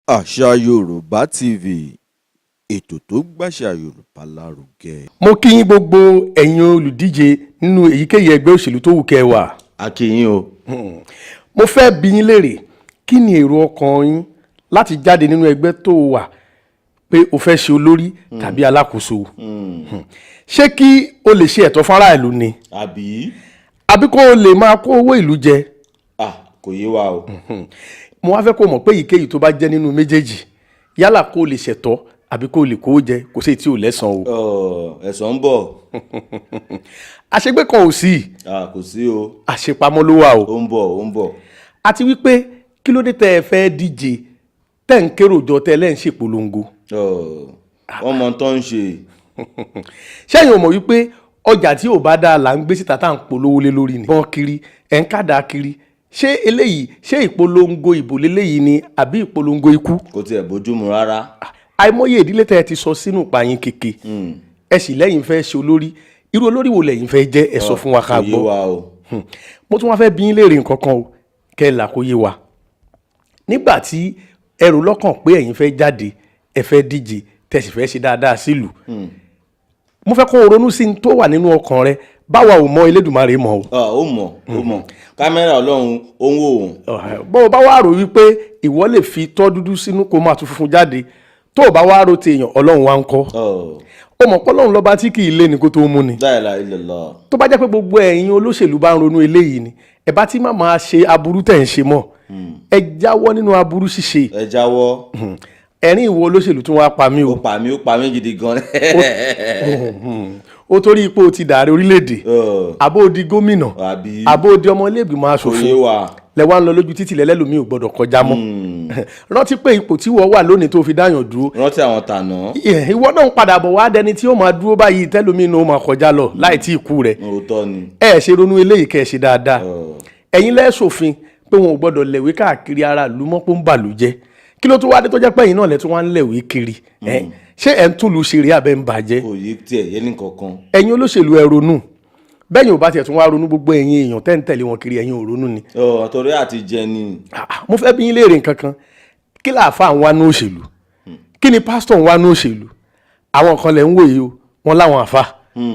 Àṣà Yorùbá TV, ètò tó gbàṣà Yorùbá lárugẹ. mo kí yín gbogbo ẹ̀yin olùdíje nínú èyíkéyìí ẹgbẹ́ òṣèlú tó wù kẹ́ ẹ wà. a kí yín o. mo fẹ́ bi yín léèrè kí ni èrò ọkàn yín láti jáde nínú ẹgbẹ́ tó wà pé o fẹ́ ṣe olórí tàbí alákòóso. ṣé kí o lè ṣe ẹ̀tọ́ fún aráàlú ni àbí kó o lè máa kó owó ìlú jẹ. kò yé wa o. mo wá fẹ́ kó o mọ̀ pé èyíkéyìí tó bá jẹ́ nínú méjèèjì yálà kó o lè ṣẹ̀tọ́ àbí kó o lè kó o jẹ kò sí tí o lẹ́san o. ẹ̀san ń bọ̀. àṣegbé kan ò sí. kò sí o. àṣepamọ́ ló wà o. ó ń bọ̀ ó ń bọ̀. àti wípé kí ló dé tẹ́ ẹ fẹ́ díje tẹ́ ń kérò jọ tẹ́ lẹ́ ń ṣèpolongo. wọ́n mọ tó ń ṣe. ṣẹ́yìn ò mọ̀ wípé ọjà tí ò bá dáa là ń gbé síta tá à ń polówó lé lórí ni. bọ́n kiri ẹ̀ ń kádà kiri ṣé eléyìí ṣé ìpolongo ìbò léléyìí ni àbí ìpolongo ikú. kò tiẹ̀ bójúmu rárá. àìmọye ìdílé tẹ́ ẹ ti sọ sínú ìpààyàn kéke ẹ sì lẹ́yìn fẹ́ ṣe olórí irú olórí wo lẹ́yìn fẹ́ jẹ́ ẹ sọ fún wa ká gbọ́. kò yé wa o. mo tún wá fẹ́ bi yín léèrè nǹkan kan o kẹ́ ẹ là kó yé wa. nígbà tí ẹ rò lọ́kàn pé ẹ̀yin fẹ́ jáde ẹ fẹ́ díje tẹ̀sí fẹ́ ṣe dáadáa sílùú mo fẹ́ kó o ronú sí tó wà nínú ọkàn rẹ báwa ò mọ Elédùmarè mọ̀ o. ó mọ̀ kámẹ́rà Ọlọ́run ó ń wò ó. bó o bá wá rò wípé ìwọ lè fi tọ́ dúdú sínú kó máa tún funfun jáde tó o bá wá rò téèyàn Ọlọ́run wá ń kọ́. ó mọ̀ pé Ọlọ́run lọ́ba tí kì í lé ni kó tó mú ni. La ilaha illallah. tó bá jẹ́ pé gbogbo ẹ̀yin olóṣèlú bá ń ronú eléyìí ni ẹ bá tí má máa ṣe aburú tẹ̀ ń ṣe mọ́ ẹ jáwọ́ nínú aburú ṣíṣe. ẹ jáwọ́. ẹ̀rín ìwọ olóṣèlú tún wá pa mí o. ó pa mí gidi gan. ó torí ipò ti dàrí orílẹ̀-èdè àbó di gómìnà àbó di ọmọ ilé-ìgbìmọ̀ aṣòfin lẹ́wà ń lọ lójú títì lẹ́lẹ́lòmí ò gbọ́dọ̀ kọjá mọ́. rántí pé ipò tí wọ́n wà lónìí tó fi dáyàn dúró. rántí àwọn tànà. ìwọ náà ń padà bọ̀ wá dẹni tí ó máa dúró báyìí tẹ́lómi náà ó máa kọjá lọ láì tí ì kú rẹ̀. òótọ́ ni. ẹ ṣe ronú eléyìí kẹ́ ẹ ṣe dáadáa. ẹ̀yin lẹ́sòfin pé wọn ò gbọ́dọ̀ lẹ̀wé káàkiri ara ìlú mọ́ pé ń bàlú jẹ́ kí ló tún wá dé tó jẹ́ pé ẹ̀yin náà lẹ tún wá ń lẹ̀wé kiri ṣé ẹ̀ ń túlù ṣeré abẹ́ ń bàjẹ́. kò yí tiẹ̀ yé ní kankan. ẹ̀yin olóṣèlú ẹ ronú bẹ́ẹ̀ni ò bá tiẹ̀ tún wá ronú gbogbo ẹ̀yin èèyàn tẹ́ ń tẹ̀lé wọn kiri ẹ̀yin ò ronú ni. torí àti jẹ ni. mo fẹ́ bí yín léèrè nǹkan kan kí láàfà ń wá ní òṣèlú kí ni pásítọ̀ ń wá ní òṣèlú àwọn kan lẹ̀ ń wòye o wọn láwọn àfà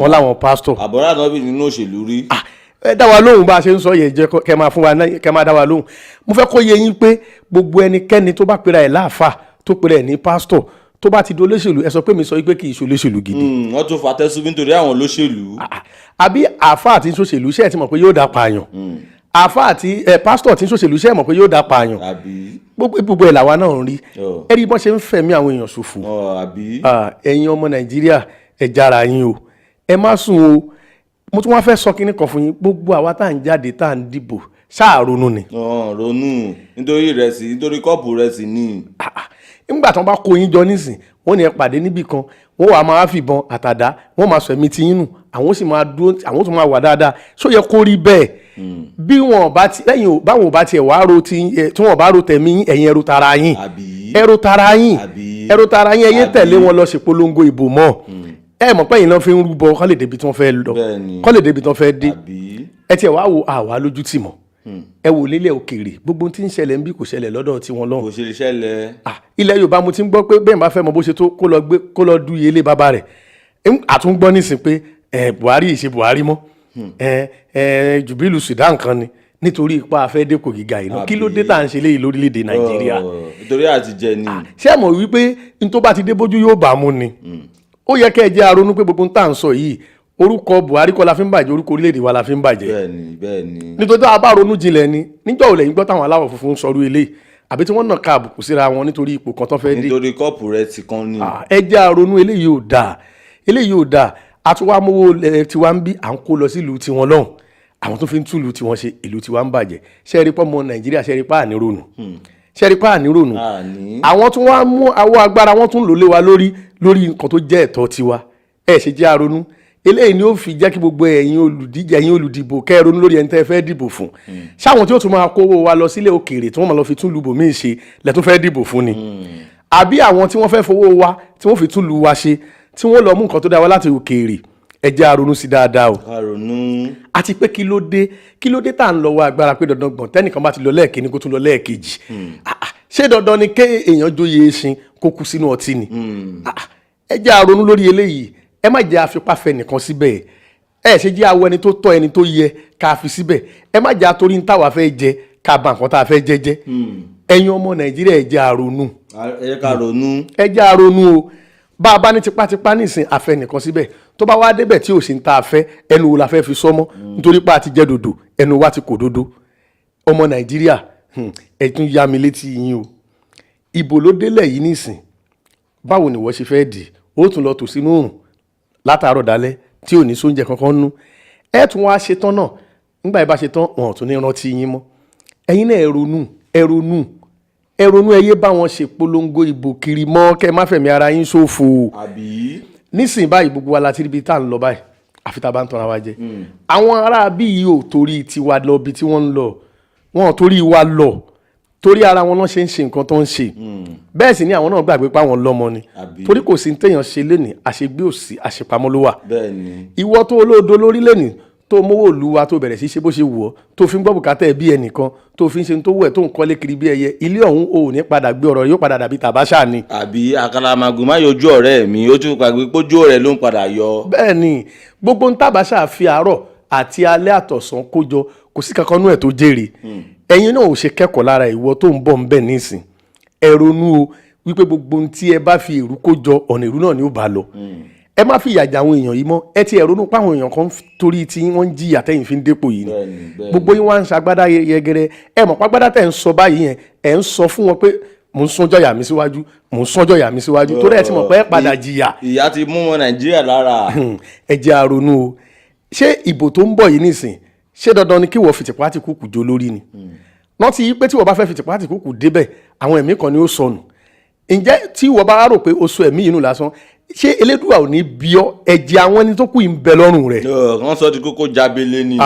wọn láwọn pásítọ̀. àbọ̀rọ̀ ànábì nínú òṣèlú rí. ẹ dá wa lóhùn bá a ṣe ń sọ yẹn jẹ kẹ máa fún wa kẹ máa dá wa lóhùn mo fẹ́ kó yé yín pé gbogbo ẹnikẹ́ni tó bá pera ẹ̀ láàfà tó pera ẹ̀ ní pásítọ̀ tó bá ti di olóṣèlú ẹ sọ pé mi sọ pé kì í ṣe olóṣèlú gidi. wọ́n tún fa tẹ́sùn nítorí àwọn olóṣèlú. àbí àáfà àti ṣòṣèlú ṣe é ti mọ̀ pé yóò dá pààyàn àáfà àti pásítọ̀ àti ṣòṣèlú ṣe é mọ̀ pé yóò dá pààyàn gbogbo ẹ̀ làwa náà ń rí ẹ rí bọ́n ṣe ń fẹ̀mí àwọn èèyàn ṣòfò. ẹ̀yin ọmọ Nàìjíríà ẹ jára yín o ẹ má sùn o mo tún wá fẹ́ sọ kinní kan fún yín gbogbo àwa tá à ń jáde tá à ń dìbò ṣáà ronú ni. ronú nítorí ìrẹsì nítorí kọ́ọ̀pù ìrẹsì ni. nígbà tí wọ́n bá kó yín jọ nísìn wọ́n ní ẹ pàdé níbì kan wọ́n wàá máa fìbọn àtàdá wọ́n máa sọ ẹ̀mí ti yín nù àwọn sì máa dúró àwọn tó máa wà dáadáa ṣó yẹ kó rí bẹ́ẹ̀ bí wọn bá ti lẹ́yìn báwọn bá tiẹ̀ wá ro tí wọ́n bá ro tẹ̀mí ẹ̀yin ẹ̀rù tara yín ẹ̀rù tara yín ẹ̀rù tara yín ẹ̀yin tẹ̀lé wọn lọ ṣèpolongo ìbò mọ́ ẹ mọ̀ pé ẹ̀yin náà fi ń rúbọ kọ́ lè débi tí wọ́n fẹ́ lọ kọ́ lè débi tí wọ́n fẹ́ dé ẹ tiẹ̀ wá wo àwa lójú tì mọ́ ẹ wò lélẹ̀ òkèèrè gbogbo tí ń ṣẹlẹ̀ ń bí kò ṣẹlẹ̀ lọ́dọ̀ tí wọ́n lọ́hùn. kò ṣe ṣẹlẹ̀. ilẹ̀ Yorùbá mo ti ń gbọ́ pé bẹ́ẹ̀ bá fẹ́ mọ bó ṣe tó kó lọ du ilé bàbá rẹ̀ àtúngbọ́ nísìn pé Buhari ìṣe Buhari mọ́ Jubilu Sudan kan ni nítorí ipa afẹ́dẹ́kọ̀ gíga iná kí ló dé tá à ń ṣe léyìí lórílẹ̀‐èdè Nàìjíríà. nítorí àti jẹ ni. ṣé ẹ mọ̀ wípé n tó bá ti dé bójú yóò bá mú ni ó yẹ kẹ́ ẹ jẹ́ aronú pé gbogbo n tá à ń sọ yìí orúkọ Buhari kọ́ la fi ń bàjẹ́ orúkọ orílẹ̀-èdè wa la fi ń bàjẹ́. bẹ́ẹ̀ni. nítorí tá a bá ronú jinlẹ̀ ni níjọ́ ò lẹ́yìn gbọ́ táwọn aláwọ̀ funfun sọrú eléyìí àbí tí wọ́n nà ká àbùkù síra wọn nítorí ipò kan tó fẹ́ dé. nítorí kọ́ọ̀pù rẹ ti kan ni. ẹ jẹ́ aronú eléyìí ò dáa àtúwámówó tiwa ń bí à ń kó lọ sílùú tiwọn lọ́hùn àwọn tó fi ń túlù tiwọn ṣe ìlú tiwa ń bàjẹ́ ṣẹ́ẹ́rì pọ́ mọ Nàìjíríà ṣẹ́ẹ́rì pa ànírònú àwọn tún wá mú àwọ̀ agbára wọn tún lò lé wa lórí nǹkan tó jẹ́ ẹ̀tọ́ tiwa ẹ ṣe jẹ́ aronú eléyìí ni ó fi jẹ́ kí gbogbo ẹ̀yin olùdíje ẹ̀yin olùdìbò kẹ́ ẹ ronú lórí ẹni tẹ́ fẹ́ dìbò fún ṣáwọn tí ó tún máa kówó wa lọ sílé òkèèrè tí wọ́n máa lọ fi tún lu bòmíì ṣe lẹ́tún fẹ́ dìbò fún ni àbí àwọn tí wọ́n fẹ́ fowó wa tí wọ́n fi tún lu wa ṣe tí wọ́n lọ mú nǹkan tó dá wa láti òkèèrè ẹ jẹ́ aronú sí dáadáa o. àti pé kí ló dé tá à ń lọ́wọ́ agbára pé dandan gbọ̀n tẹ́nìkan bá ti lọ lẹ́ẹ̀kíní kó tún lọ lẹ́ẹ̀kejì ṣé dandan ni ké èèyàn joyè eṣin kó kú sínú ọtí ni ẹ jẹ́ a ronú lórí eléyìí ẹ má jẹ́ àfipáfẹ́ nìkan síbẹ̀ ẹ ṣe jẹ́ awọ ẹni tó tọ́ ẹni tó yẹ ká fi síbẹ̀ ẹ má jẹ́ àtorí ní táwa fẹ́ jẹ ká bà nǹkan tá a fẹ́ jẹ jẹ́ ẹ̀yin ọmọ Nàìjíríà ẹ jẹ́ a ronú ẹ jẹ́ a ronú o bá a bá ní tipátipá nísìn afẹ́ nìkan síbẹ̀ tó bá wá débẹ̀ tí ò sí ń ta afẹ́ ẹnu wo la fẹ́ fi sọ́mọ́ nítorí pé a ti jẹ́ dòdò ẹnu wa ti kò dodo ọmọ Nàìjíríà ẹ tún yá mi létí yín o ìbò ló délẹ̀ yìí nísìn báwo ni wọ́n ṣe fẹ́ dì ó tún lọ tò sínú òrùn látàárọ̀ dálẹ́ tí ò ní sóúnjẹ kankan nú ẹ tún wá ṣe tán náà nígbà yìí bá ṣe tán wọn ò tún ní rántí yín mọ́ ẹ̀yin náà ẹ ronú ẹ yé bá wọn ṣe polongo ìbò kiri mọ́ kẹ́ má fẹ̀mí ara yín ṣòfò nísìnyí báyìí gbogbo wa láti ríbi tá à ń lọ báyìí àfi tá a bá ń tanra wa jẹ àwọn ará bí yìí ò torí tiwa lọ bí tí wọ́n ń lọ wọn ò torí wa lọ torí ara wọn náà ṣe ń ṣe nǹkan tó ń ṣe bẹ́ẹ̀ sì ni àwọn náà gbàgbé pé àwọn lọ́mọ ni torí kò sí téèyàn ṣe lénìí àṣegbé òsì àṣepamọ́ ló wà ìwọ tó olódo lórí lénìí tó mówó ìlú wa tó bẹ̀rẹ̀ sí ṣe bó ṣe wù ọ́ tó fi ń gbọ́ bùkátà ẹ̀ bí ẹnìkan tó fi ń ṣe tó wù ẹ̀ tó ń kọ́lé kiri bí ẹyẹ ilé ọ̀hún ò ní padà gbé ọ̀rọ̀ yóò padà dàbí tàbáṣà ni. àbí àkàlàmàgò má yọjú ọ̀rẹ́ mi ó tún gbàgbé pójú ọ̀rẹ́ ló ń padà yọ. bẹ́ẹ̀ ni gbogbo ń tàbáṣà fi àárọ̀ àti alẹ́ àtọ̀sán kójọ kò sí kankan nú ẹ̀ tó jèrè ẹ̀yin náà ò ṣe kẹ́kọ̀ọ́ lára ìwọ tó ń bọ̀ ń bẹ̀ nísìn ẹ ronú o wípé gbogbo ohun tí ẹ bá fi èrú kójọ ọ̀nà èrú náà ni ó bá lọ ẹ má fi ìyà jẹ àwọn èèyàn yìí mọ́ ẹ ti ẹ ronú pé àwọn èèyàn kan torí tí wọ́n ń jìyà tẹ́yìn fi ń dépò yìí ni gbogbo yín wá ń ṣagbádá yẹgẹrẹ ẹ mọ̀ pàgbádá tẹ̀ ń sọ báyìí yẹn ẹ ń sọ fún wọn pé mò ń sọ́jọ́ yà mí síwájú torí ẹ ti mọ̀ pé ẹ padà jìyà. ìyà ti mú wọn Nàìjíríà lára. ẹ jẹ́ a ronú o ṣé ìbò tó ń bọ̀ yìí nìsín ṣé dandan ni kí wọ́n fi tìpátìkúùkù jó lórí ni rántí yìí pé tí wọ́n bá fẹ́ fi tìpátìkúùkù débẹ̀ àwọn ẹ̀mí kan ni ó sọnù ǹjẹ́ tí wọ́n bá rò pé oṣù ẹ̀mí inú lásán ṣé elédùà ò ní bí ọ ẹ̀jẹ̀ àwọn ẹni tó kù ń bẹ lọ́rùn rẹ̀. wọ́n sọ di kókó jábélé ni.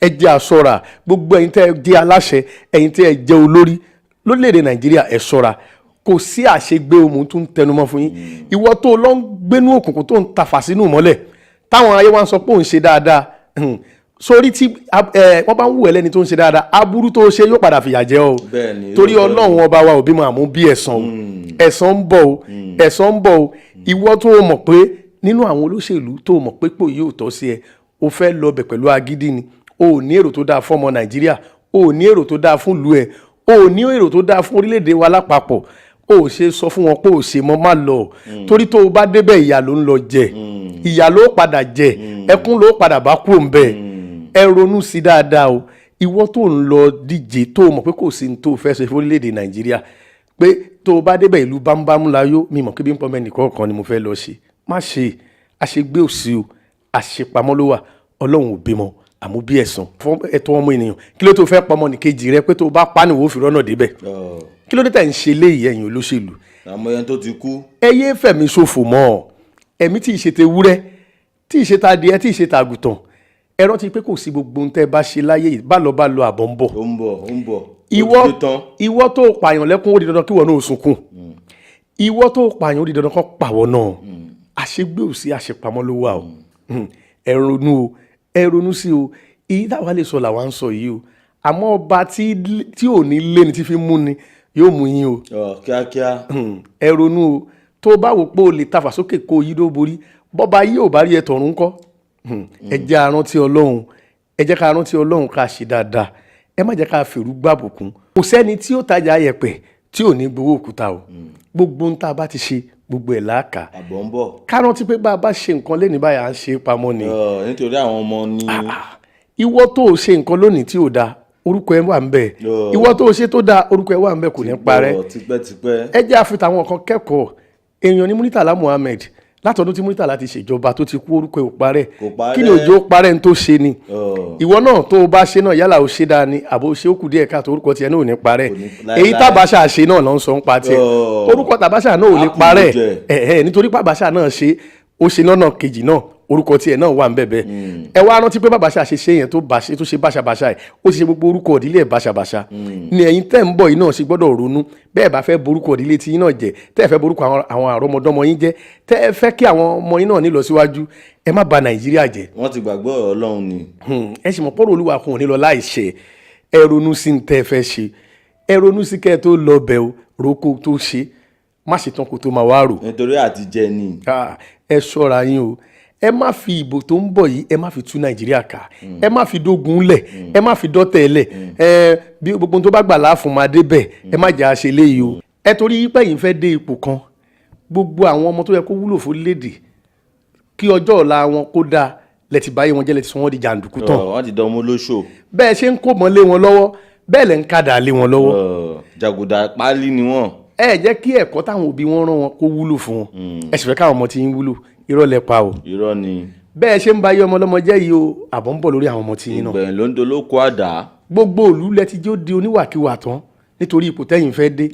ẹ̀jẹ̀ àṣọra gbogbo ẹ̀yin tẹ́ ẹ jẹ́ aláṣẹ ẹ̀yin tẹ́ ẹ jẹ́ olórí lórílẹ̀‐èdè Nàìjíríà ẹ ṣọ́ra kò sí àṣegbé ohun tó ń tẹnumọ́ fún yín ìwọ tó lọ ń gbénú òkùnkùn tó ń tafà sínú mọ́lẹ̀ táwọn ayé wa ń sọ pé òun ṣe dáadáa sórí tí wọ́n bá ń wù ẹ́ lẹ́ni tó ń ṣe dáadáa aburú tó ṣe yóò padà fìyà jẹ ọ́ torí Ọlọ́run ọba wa òbí máa mú bí ẹ̀san ń bọ̀ o ìwọ tó mọ̀ pé nínú àwọn olóṣèlú tó mọ̀ pé pò yóò tọ́ sí ẹ o fẹ́ lọ bẹ̀ pẹ̀lú agídí ni o ò ní èrò tó dáa fún ọmọ Nàìjíríà o ò ní èrò tó dáa fún ìlú ẹ o ò ní èrò tó dáa fún orílẹ̀-èdè wa lápapọ̀ o ò ṣe sọ fún wọn pé o ṣe mọ́ má lọ torí tó o bá débẹ̀ ìyà ló ń lọ jẹ ìyà ló padà jẹ ẹkún ló padà bá kúrò ń bẹ̀ ẹ ronú sí dáadáa o ìwọ tó ń lọ díje tó o mọ̀ pé kò sí ní tó o fẹ́ ṣe fún orílẹ̀-èdè Nàìjíríà pé tó o bá débẹ̀ ìlú bámúbámú láyó mímọ̀ kí bí ń pọ́ mẹ́ni kọ̀ọ̀kan ni mo fẹ́ lọ ṣe má ṣe àṣegbé òsì o àṣepamọ́ ló wà Ọlọ́run ò bímọ àmú bí ẹ̀san fún ẹ̀tọ́ ọmọ ènìyàn kí ló tó fẹ́ pọmọ nìkejì rẹ pé tó o bá pa nìwò fi rọ́nà débẹ̀ kí ló dé tẹ̀ ń ṣe léyìí ẹ̀yin olóṣèlú. àmọ́ ẹni tó ti kú. ẹ yé fẹ̀mí ṣòfò mọ́ ẹ̀mí tí ì ṣe tewúrẹ́ tí ì ṣe ta adìẹ tí ì ṣe ta àgùntàn ẹ rántí pé kò sí gbogbo ohun tẹ́ bá ṣe láyé yìí bá lọ àbọ̀ ń bọ̀. ó ń bọ̀. ìwọ tó pààyàn lẹ́kún ó di dandan kí wọ́n náà sunkún ìwọ tó pààyàn ó di dandan kó pàwọ́ náà àṣegbé òsì àṣepamọ́ ló wà o ẹ ronú sí o èyí táwa lè sọ làwa ń sọ yìí o àmọ́ ọba tí ò ní lé ni tí fi mú ni yóò mú yín o. kíákíá. ẹ ronú o tó bá wò pé o lè tafà sókè kó o yí ló borí bọ́ba yìí ò bá rí ẹ tọ̀run kọ́ ẹ jẹ́ arántí Ọlọ́run ẹ jẹ́ ká rántí Ọlọ́run ká ṣe dáadáa ẹ má jẹ́ ká fèrú gbàbùkún kò sẹ́ni tí ó tajà ayẹ̀pẹ̀ tí ò ní gbowó òkúta o gbogbo ń tá a bá ti ṣe gbogbo ẹ̀ láàkà àbọ̀ ń bọ̀. ká rántí pé bá a bá ṣe nǹkan lẹ́ni báyà à ń ṣe pamọ́ ni. nítorí àwọn ọmọ ni. ìwọ tó o ṣe nǹkan lónìí tí ò dáa orúkọ ẹ wà ń bẹ ìwọ tó o ṣe tó dáa orúkọ ẹ wà ń bẹ kò ní parẹ́. tipẹ́tipẹ́. ẹ jẹ́ àfità àwọn kan kẹ́kọ̀ọ́ èèyàn ní Murtala Muhammed látọdún tí Murtala ti ṣèjọba tó ti kú orúkọ ẹ̀ ò parẹ́ kí ni òjò parẹ́ ní tó ṣe ni ìwọ náà tó o bá ṣe náà yálà o ṣe dáa ni àbò ṣe ó kù díẹ̀ káàtó orúkọ tiẹ̀ náà ò ní parẹ́ èyí tàbáṣà ṣe náà ló ń sọ ń pa tiẹ̀ orúkọ tàbáṣà náà ò ní parẹ́ nítorí pàbáṣà náà ṣe ó ṣe lọ́nà kejì náà orúkọ tiẹ̀ náà wà ń bẹ̀bẹ̀ ẹ wá rántí pé bàbáṣà ṣe ṣe yẹn tó ṣe báṣabàṣà ẹ̀ ó ti ṣe gbogbo orúkọ ìdílé ẹ̀ báṣabàṣà ni ẹ̀yin tẹ́ ń bọ̀ yìí náà ṣe gbọ́dọ̀ ronú bẹ́ẹ̀ bá fẹ́ borúkọ ìdílé tí yín náà jẹ́ tẹ́ ẹ fẹ́ borúkọ àwọn àrọ́mọdọ́mọ yín jẹ́ tẹ́ ẹ fẹ́ kí àwọn ọmọ yín náà nílọ síwájú ẹ má bà Nàìjíríà jẹ́. wọ́n ti gbàgbọ́ Ọlọ́run ni. ẹ sì mọ̀ pọ́rọ̀ Olúwa kò ní lọ láìṣẹ ẹ ronú sí ní tẹ́ ẹ fẹ́ ṣe ẹ ronú sí kẹ́ ẹ tó lọ bẹ̀ o roko tó ṣe má ṣe tán kó tó máa wá rò. nítorí àtijẹ ni. ẹ ṣọ́ra yín o ẹ má fi ìbò tó ń bọ̀ yìí ẹ má fi tú nàìjíríà ká ẹ má fi dógun lẹ̀ ẹ má fi dọ́tẹ̀ lẹ̀ bí gbogbo tó bá gbà láàfún máa débẹ̀ ẹ má jà á ṣe léyìí o. ẹ torí pé yín fẹ́ dé ipò kan gbogbo àwọn ọmọ tó yẹ kó wúlò fún léde kí ọjọ́ ọ̀la wọn kó dáa lẹ́tì báyé wọn jẹ́ lẹ́tì sọ wọ́n di jàǹdùkú tán. wọ́n ti dán ọmọ olóṣò. bẹ́ẹ̀ ṣe ń kó mọ́ lé wọn lọ́wọ́ bẹ́ẹ̀ lẹ́ ń kádà lé wọn lọ́wọ́. jàgùdà páálí ni wọ́n. ẹ jẹ́ kí ẹ̀kọ́ táwọn òbí wọn rán wọn kó wúlò fún wọn ẹ sì fẹ́ káwọn ọmọ tí ń wúlò irọ́ lẹ pa o. irọ́ ni. bẹ́ẹ̀ ṣe ń ba ayé ọmọ ọlọ́mọ jẹ́ yìí o àbọ̀ ń bọ̀ lórí àwọn ọmọ tí yín náà. ìgbẹ̀yìn ló ń dolóko àdá. gbogbo òlú lẹ ti jó di oníwàkiwà tán nítorí ipò tẹ́yìn fẹ́ dé.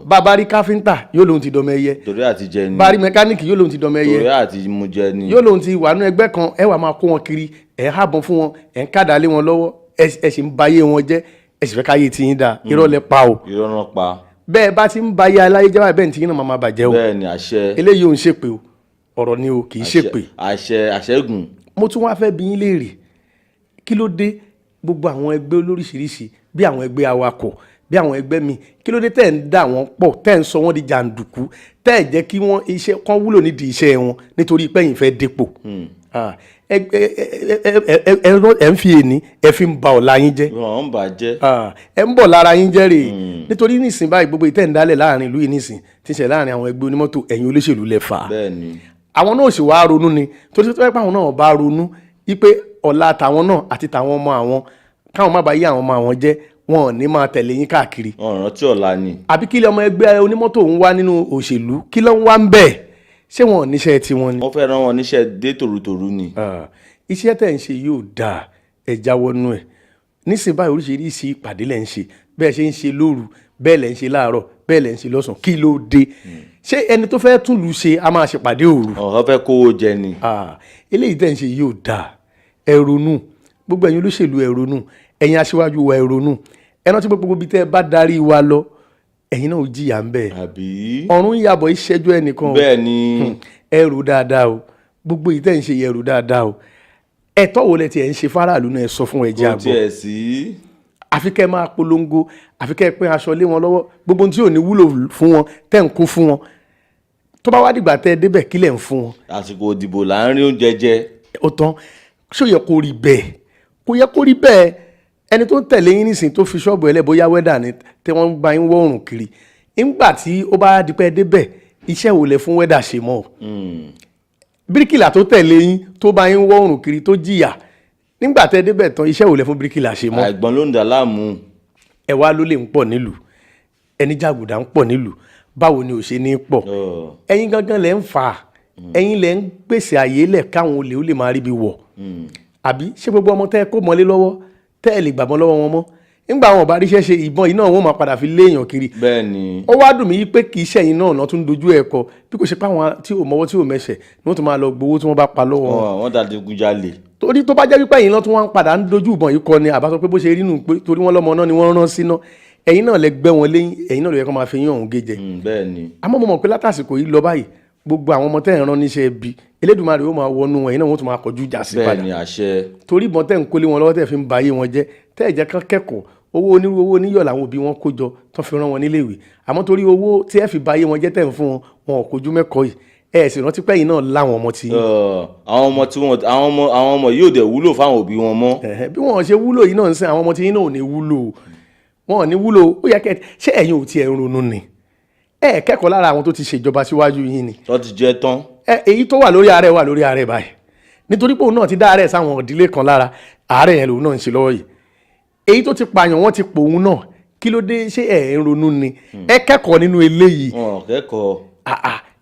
bàbá rí káfíńtà yóò lóun ti dọmọ ẹyẹ. torí àtijẹ ni. bá rí mẹkáníìkì yóò lóun ti dọmọ ẹyẹ. torí àtijẹ ni. yóò lóun ti wà nú ẹgbẹ́ kan ẹ wà máa kó wọn kiri ẹ hábọn fún wọn ẹ ń kádà lé wọn lọ́wọ́ ẹ sì ń ba ayé wọn jẹ́ ẹ sì fẹ́ káyé tí yín dáa irọ́ lẹ pa o. irọ́ náà pa. bẹ́ẹ̀ bá ti ń ba ayé aláyé jẹ́ bẹ́ẹ̀ tí yín náà máa bàjẹ́ o. bẹ́ẹ̀ ni àṣẹ. eléyìí ò ń ṣèpè o ọ̀rọ̀ ni o kì í ṣèpè. àṣẹgùn. mo tún wá fẹ́ bi yín léèrè kí ló dé gbogbo àwọn ẹgbẹ́ olóríṣiríṣi bí àwọn ẹgbẹ́ awakọ̀ bí àwọn ẹgbẹ́ mi kí ló dé tẹ́ ń dà wọ́n pọ̀ tẹ́ ń sọ wọ́n di jàǹdùkú tẹ́ ẹ̀ jẹ́ kí wọ́n iṣẹ́ kan wúlò nídìí iṣẹ́ wọn nítorí pẹ́yìn fẹ́ dépò ẹ ń fi èní ẹ fi ń ba ọ̀la yín jẹ́ wọ́n ń bà jẹ́ ẹ ń bọ̀ lára yín jẹ́ rèé nítorí nísìn báyìí gbogbo ìtẹ́ ń dálẹ̀ láàrin ìlú yìí nísìn tí ń ṣe láàrin àwọn ẹgbẹ́ onímọ́tò ẹ̀yin olóṣèlú lẹ fà á àwọn náà sì wá ronú ni torí tó yẹ pé àwọn náà bá ronú wípé ọ̀la tàwọn náà àti tàwọn ọmọ àwọn káwọn má bàa yí àwọn ọmọ àwọn jẹ́ wọn ò ní máa tẹ̀lé yín káàkiri. ọ̀ràn tí ọ̀la ni. àbí kí lè ọmọ ẹgbẹ́ onímọ́tò ń wá nínú òṣèlú kí ló ń wá ń bẹ̀ ṣé wọn ò níṣẹ́ tiwọn ni. wọ́n fẹ́ rán wọn níṣẹ́ dé tòrutòru ni. iṣẹ́ tẹ̀ ń ṣe yóò dáa ẹ jáwọ́ nú ẹ̀ nísìnyí báyìí oríṣiríṣi ìpàdé lẹ̀ ń ṣe bẹ́ẹ̀ ṣe ń ṣe lóru bẹ́ẹ̀ lẹ̀ ń ṣe láàárọ̀ bẹ́ẹ̀ lẹ̀ ń ṣe lọ́sàn kí ló dé ṣé ẹni tó fẹ́ tún lù ṣe a máa ṣèpàdé òru. ọ̀hún fẹ́ kówó jẹ ni. eléyìí tẹ̀ ń ṣe yóò dáa ẹ ronú gbogbo ẹ̀yin olóṣèlú ẹ ronú ẹ̀yin aṣíwájú wa ẹ ronú ẹ rántí pé gbogbo ibi tẹ́ ẹ bá darí wa lọ ẹ̀yin náà ò jìyà ń bẹ̀. àbí. ọ̀run yàbọ̀ ìṣẹ́jú ẹnìkan. bẹ́ẹ̀ ni. ẹ rò dáadáa o gbogbo yìí tẹ́ ń ṣe yẹ rò dáadáa o ẹ̀tọ́ wo lẹ ti ẹ̀ ń ṣe fáráàlú náà ẹ sọ fún ẹ jẹ́ àgbọ̀. kò tiẹ̀ sí. àfi kẹ́ ẹ máa polongo àfi kẹ́ ẹ pín aṣọ lé wọn lọ́wọ́ gbogbo tí ò ní wúlò fún wọn tẹ́ ń kún fún wọn tó bá wá dìgbà tẹ́ ẹ débẹ̀ kí lẹ̀ ń fún wọn. àsìkò òdìbò là ń rí oúnjẹ jẹ. ó tán ṣó yẹ kó rí bẹ́ẹ̀ kò yẹ kó rí bẹ́ẹ̀ ẹni tó ń tẹ̀lé yín nísìnyí tó fi ṣọ́ọ̀bù ẹlẹ́ bóyá wẹ́dà ni tí wọ́n ń bá yín wọ́ọ̀rùn kiri nígbà tí ó bá dípẹ́ débẹ̀ iṣẹ́ wo lẹ fún wẹ́dà ṣe mọ́ bíríkìlà tó tẹ̀lé yín tó bá yín wọ́ọ̀rùn kiri tó jìyà nígbà tẹ́ débẹ̀ tán iṣẹ́ wo lẹ fún bíríkìlà ṣe mọ́. àìgbọ́n ló ń dà láàmú. ẹ wá ló lè ń pọ̀ nílùú ẹni jàgùdà ń pọ̀ nílùú báwo ni ò ṣe ní pọ̀ ẹ̀yin gangan lẹ ń fà ẹ̀yin lẹ ń pèsè àyè lẹ̀ káwọn olè ó lè máa ríbi wọ̀ àbí ṣé gbogbo ọmọ tẹ́ kó mọ́lé lọ́wọ́ tẹ́ ẹ lè gbàgbọ́n lọ́wọ́ wọn mọ́ nígbà wọn bá ríṣẹ́ ṣe ìbọn yìí náà wọn máa padà fi léèyàn kiri. bẹ́ẹ̀ni. ó wá dùn mí pé kì í ṣẹ̀yìn náà lọ́ tún dojú ẹ̀ kọ bí kò ṣe pé àwọn tí ò mọwọ́ tí ò mẹsẹ̀ ni wọ́n tún máa lọ gbowó tí wọ́n bá pa lọ́wọ́ wọn. wọ́n dàdí gunjalè. torí tó bá jẹ́ wípé ẹ̀yin náà tún wá ń padà ń dojú ìbọn yìí kọ ni àbá sọ pé bó ṣe rí nù pé torí wọ́n lọ́mọ náà ni wọ́n rán síná ẹ̀yin náà lẹ gbẹ́ wọn léyìn ẹ̀yin náà ló yẹ kó máa fi yín ọ̀hún gé jẹ. bẹ́ẹ̀ni. àmọ́ mo mọ̀ pé látàsìkò yìí lọ báyìí gbogbo àwọn ọmọ tẹ́ ẹ̀ rán níṣẹ́ bí Elédùmarè ó máa wọnú ẹ̀yin náà wọ́n tún máa kọjú ìjà sí padà. bẹ́ẹ̀ni àṣẹ. torí ìbọn tẹ́ ń kólé wọn lọ́wọ́ tẹ́ fi ń ba ayé wọn jẹ́ tẹ́ ẹ̀ jẹ́ kán kẹ́kọ̀ọ́ owó onírú owó oníyọ̀ làwọn òbí wọn kó jọ tó fi rán wọn níléèwé àmọ́ torí owó tí ẹ fi ba ayé wọn jẹ́ tẹ̀ ń fún wọn wọn ò kojú mẹ́kọ̀ọ́ yìí ẹ sì rántí pẹ́yìn náà láwọn ọmọ tí. àwọn ọmọ yìí ò dẹ̀ wúlò fáwọn òbí wọn mọ́. bí wọn ṣe wúlò yìí náà ń sìn àwọn ọmọ tí yín náà ò ní wúlò wọn ò ní wúlò ó yẹ kẹ ṣé ẹ̀yin ò tiẹ̀ ń ronú ni ẹ kẹ́kọ̀ọ́ lára àwọn tó ti ṣèjọba síwájú yín ni. tó ti jẹ tán. èyí tó wà lórí ààrẹ wà lórí ààrẹ báyìí nítorí pé òun náà ti dá ààrẹ sáwọn ìdílé kan lára ààrẹ yẹn lòun náà ń ṣe lọ́wọ́ yìí èyí tó ti pààyàn wọ́n ti pòun náà kí ló dé ṣé ẹ̀ ń ronú ni ẹ kẹ́kọ̀ọ́ nínú eléyìí. kẹ́kọ̀ọ́.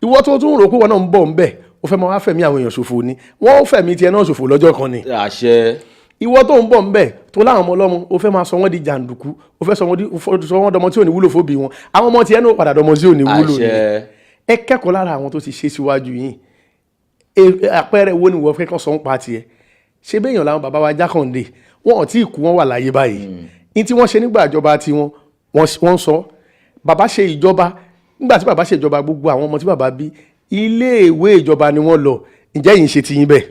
ìwọ tó tún rò pé wọn náà ń bọ̀ ń bẹ̀ ó fẹ́ máa wá fẹ̀mí àwọn èèyàn ṣòfò ni wọ́n ó fẹ̀mí tiẹ̀ náà ṣòfò lọ́jọ́ kan ni. àṣẹ. ìwọ tó ń bọ̀ ń bẹ̀ tó láwọn ọmọ ọlọ́mọ ó fẹ́ máa sọ wọ́n di jàǹdùkú ó fẹ́ sọ wọ́n dọmọ tí ò ní wúlò fóbi wọn àwọn ọmọ tiẹ̀ náà padà dọmọ tí ò ní wúlò ni. ẹ kẹ́kọ̀ọ́ lára àwọn tó ti ṣe síwájú yín àpẹẹrẹ wo ni wọ́n fẹ́ kàn sọ ń pa tiẹ̀ ṣé béèyàn làwọn bàbá wa Jákàndé wọn ò tí ì kú wọn wà láyé báyìí ní tí wọ́n ṣe nígbà ìjọba tiwọn wọ́n sọ bàbá ṣe ìjọba nígbà tí bàbá ṣe ìjọba gbogbo àwọn ọmọ tí bàbá bí iléèwé ìjọba ni wọ́n lọ ǹjẹ́ yìí ń ṣe tiyín bẹ́ẹ̀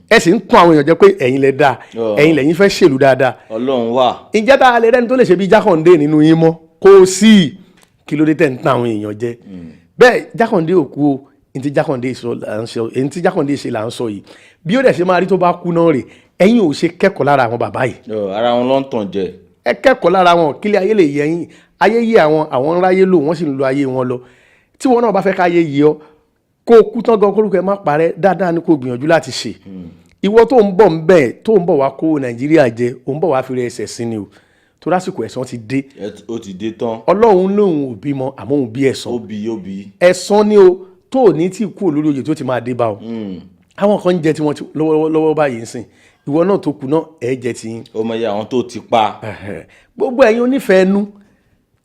ẹ sì ń tún àwọn èèyàn jẹ́ pé ẹ̀yin lẹ dáa ẹ̀yin lẹ̀yin fẹ́ ṣèlú dáadáa Ọlọ́run wà. ǹjẹ́ tá a lè rẹ́ni tó lè ṣe bí Jákàndé nínú yín mọ́ kò sí kí ló dé tẹ̀ ń tan àwọn èèyàn jẹ bẹ́ẹ̀ Jákàndé òkú o èyí tí Jákàndé ṣe là ń sọ yìí bí ó dẹ̀ ṣe máa rí tó bá kú náà rè ẹ̀yin ò ṣe kẹ́kọ̀ọ́ lára àwọn bàbá yìí. ara wọn ló ń tàn jẹ. ẹ kẹ́kọ̀ọ́ lára wọn kílẹ̀ ayé lè yẹ yín ayé yé àwọn ń ráyé lò wọ́n sì ń lo ayé wọn lọ tí wọn náà bá fẹ́ káyé yé ọ kó kú tán gan kórúkọ ẹ má parẹ́ dáadáa ni kó gbìyànjú láti ṣe ìwọ tó ń bọ̀ ń bẹ̀ tó ń bọ̀ wá kó Nàìjíríà jẹ ò ń bọ̀ wá fi rẹ ẹsẹ̀ sí ni o tó lásìkò ẹ̀san ti dé. ó ti dé tán. Ọlọ́run lòun ò bímọ àmọ́ òun bí ẹ̀san. ó bí. ẹ̀san ni o tó ò ní tí kú olórí oyè tó ti máa dé bá o. àwọn kan ń jẹ tiwọn lọ́wọ́ báyìí ń sìn ìwọ náà tó kù náà ẹ̀ jẹ tiyín. ó mọ iye àwọn tó ti pa. gbogbo ẹ̀yin onífẹ̀ẹ́ nu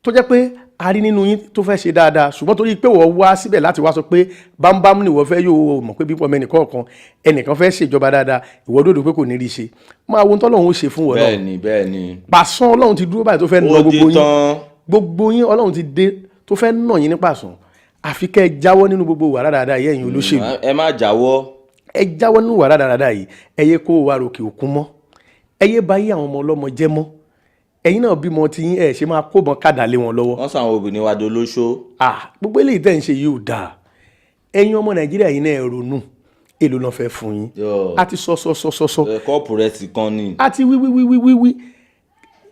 tó jẹ́ pé a rí nínú yín tó fẹ́ ṣe dáadáa ṣùgbọ́n torí pé wọ́n wá síbẹ̀ láti wá sọ pé bámbám ni wọ́n fẹ́ yóò mọ̀ pé bípọ̀ mẹ́nì kọ̀ọ̀kan ẹnìkan fẹ́ ṣèjọba dáadáa ìwọ dòdò pé kò ní rí ṣe máa wo tọ́lọ́run ó ṣe fún wọn náà. bẹ́ẹ̀ni. pàṣán Ọlọ́run ti dúró báyìí tó fẹ́ nà gbogbo yín Ọlọ́run ti dé tó fẹ́ nà yín ní pàṣán àfi kẹ́ ẹ jáwọ́ nínú gbogbo wàrà dáadáa yìí ẹ̀yin olóṣèlú. ẹ má jáwọ́. ẹ jáwọ́ nínú wàrà dáadáa yìí ẹ yé kó wa ròkè òkun mọ́ ẹ yé bá yí àwọn ọmọ ọlọ́mọ jẹ́ mọ́ ẹ̀yin náà bímọ tí yín ẹ ṣe máa kóbọn kádà lé wọn lọ́wọ́. wọ́n sọ àwọn obìnrin wa dolóṣó. gbogbo eléyìí tẹ̀ ń ṣe yìí ò dáa ẹ̀yin ọmọ Nàìjíríà yìí náà ẹ ronú èlò náà fẹ́ fún yín. a ti sọ. kọ́ọ̀pù rẹ̀ ti kan ni. a ti wí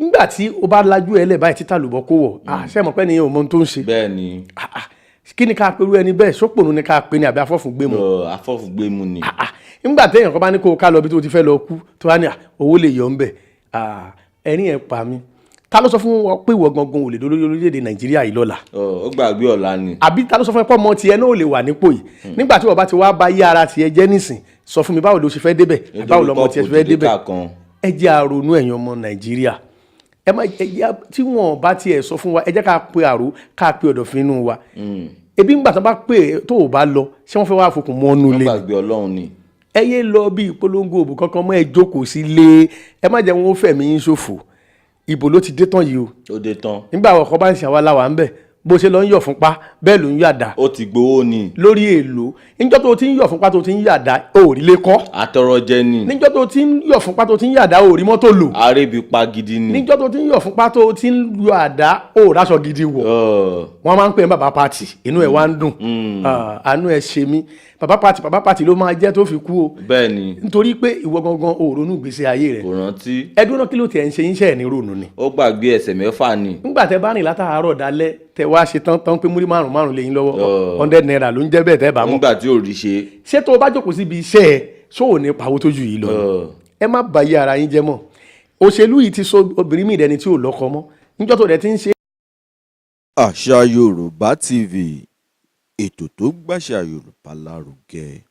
nígbà tí o bá lajú ẹ lẹ̀ báyìí títà lùbọ́ kó wọ̀ ṣé mọ̀ pé ni o mọ ohun tó ń ṣe. bẹ́ẹ̀ni. kí ni ká pẹ̀lú ẹni bẹ́ẹ̀ sọ́pọ̀nù ni ká pè ní àbí afọ́fùngbẹ́mu. afọ́fùngbẹ́mu ni. nígbà téèyàn kan bá ní kó o ká lọ bí tó ti fẹ́ lọ kú tó wá ní owó lè yọ ń bẹ̀ ẹ̀rín ẹ̀ pa mí ta ló sọ fún wọn pé ìwọ gangan ò lè dolórí orílẹ̀-èdè Nàìjíríà yìí lọ́la. ó gbàgbé ọ̀la ni. àbí ta ló sọ fún ẹ pé ọmọ tiẹ̀ náà ò lè wà nípò yìí nígbà tí wọ́n bá ti wá bá yí ara tiẹ̀ jẹ́ nísìn sọ fún mi báwo ló ṣe fẹ́ débẹ̀ báwo lọmọ tiẹ̀ ṣe fẹ́ débẹ̀ ẹ jẹ́ àrònú ẹ̀yin ọmọ Nàìjíríà ẹ má tí wọn bá tiẹ̀ sọ fún wa ẹ jẹ́ ká pe àrò ká pe ọ̀dọ̀fin inú wa ebi ńgbà tó bá pè tó ò bá lọ ṣé wọ́n fẹ́ wá fokùn mọ́ ọ́nú lé. wọ́n gbàgbé Ọlọ́run ni. ẹ yé lọ bí ìpolongo òbò kankan mọ́ ẹ jókòó sí lé ẹ má jẹ́ wọn ó fẹ̀mí yín ṣòfò ìbò ló ti dé tán yìí o. ó dé tán. nígbà àwọn ọkọ bá ń ṣe àwa láwa ń bẹ̀ bó ṣe lọ ń yọ̀ fúnpá bẹ́ẹ̀ ló ń yàdá. ó ti gbowó ni. lórí èlò níjọ́ tó ti ń yọ̀ fúnpá tó ti ń yàdá òòrí lé kọ́. àtọrọjẹ ni. níjọ́ tó ti ń yọ̀ fúnpá tó ti ń yàdá òòrí mọ́tò lò. arébi pa gidi ni. níjọ́ tó ti ń yọ̀ fúnpá tó ti ń yọ àdá òòrá aṣọ gidi wọ̀. wọ́n máa ń pè é bàbá pàtì inú ẹ̀ wá ń dùn àánú ẹ̀ ṣe mí bàbá pàtì ló máa jẹ́ tó fi kú o. bẹ́ẹ̀ni. nítorí pé ìwọ gangan ò ronú ìgbésí ayé rẹ̀. kò rántí. ẹdún náà kí ló tiẹ̀ ń ṣe yín ṣe ẹ̀ ní ronú ni. ó gbàgbé ẹsẹ̀ mẹ́fà ni. nígbà tẹ bá rìn látàárọ̀ dalẹ́ tẹ wá ṣe tán pé múrí márùn lẹ́yìn lọ́wọ́ 100 naira ló ń jẹ́ bẹ́ẹ̀ tẹ́ bá mọ̀. nígbà tí ò rí ṣe. ṣé tó o bá jókòó síbi iṣẹ́ ẹ ṣó ò ní pawó tó ju yìí lọ. ẹ má bàyí ara yín jẹ́ mọ́ òṣèlú yìí ti sọ obìnrin mi ìdẹni tí ò lọ́kọ mọ́ níjọ́ tó dẹ̀ ti ń ṣe. Àṣà Yorùbá TV ètò tó gbàṣà Yorùbá lárugẹ.